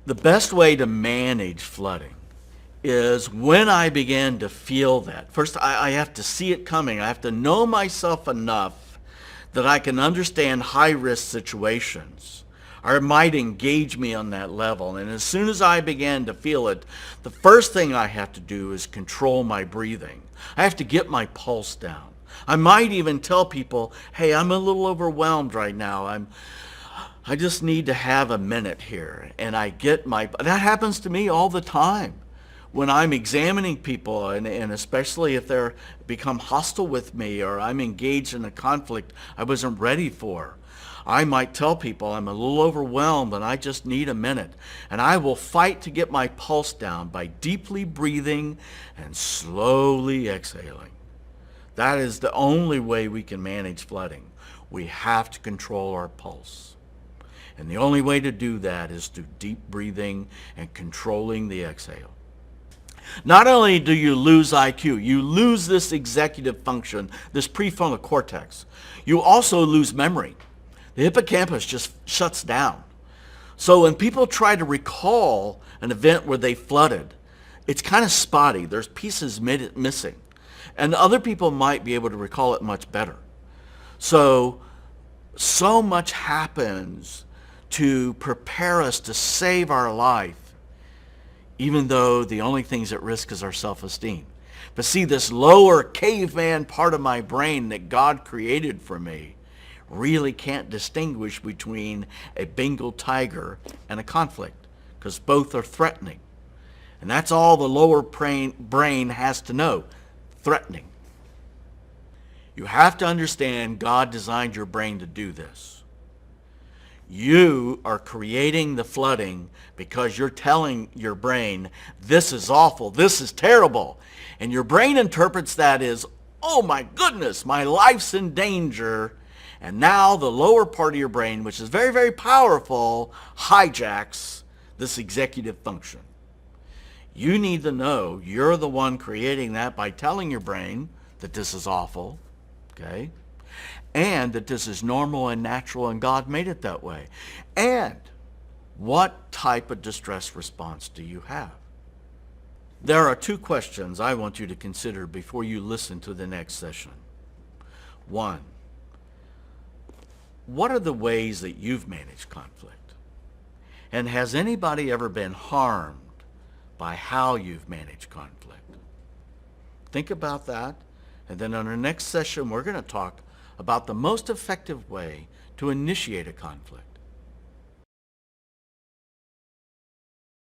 The best way to manage flooding is when I begin to feel that. First, I have to see it coming. I have to know myself enough that I can understand high-risk situations, or it might engage me on that level. And as soon as I begin to feel it, the first thing I have to do is control my breathing. I have to get my pulse down. I might even tell people, hey, I'm a little overwhelmed right now. I just need to have a minute here. And that happens to me all the time when I'm examining people, and especially if they're become hostile with me, or I'm engaged in a conflict I wasn't ready for. I might tell people I'm a little overwhelmed and I just need a minute. And I will fight to get my pulse down by deeply breathing and slowly exhaling. That is the only way we can manage flooding. We have to control our pulse. And the only way to do that is through deep breathing and controlling the exhale. Not only do you lose IQ, you lose this executive function, this prefrontal cortex. You also lose memory. The hippocampus just shuts down. So when people try to recall an event where they flooded, it's kind of spotty. There's pieces missing. And other people might be able to recall it much better. So much happens to prepare us to save our life, even though the only things at risk is our self-esteem. But see, this lower caveman part of my brain that God created for me really can't distinguish between a Bengal tiger and a conflict, because both are threatening. And that's all the lower brain has to know, threatening. You have to understand God designed your brain to do this. You are creating the flooding because you're telling your brain, this is awful, this is terrible. And your brain interprets that as, oh my goodness, my life's in danger. And now the lower part of your brain, which is very, very powerful, hijacks this executive function. You need to know you're the one creating that by telling your brain that this is awful, okay? And that this is normal and natural and God made it that way. And what type of distress response do you have? There are two questions I want you to consider before you listen to the next session. One, what are the ways that you've managed conflict? And has anybody ever been harmed by how you've managed conflict? Think about that. And then on our next session, we're going to talk about the most effective way to initiate a conflict.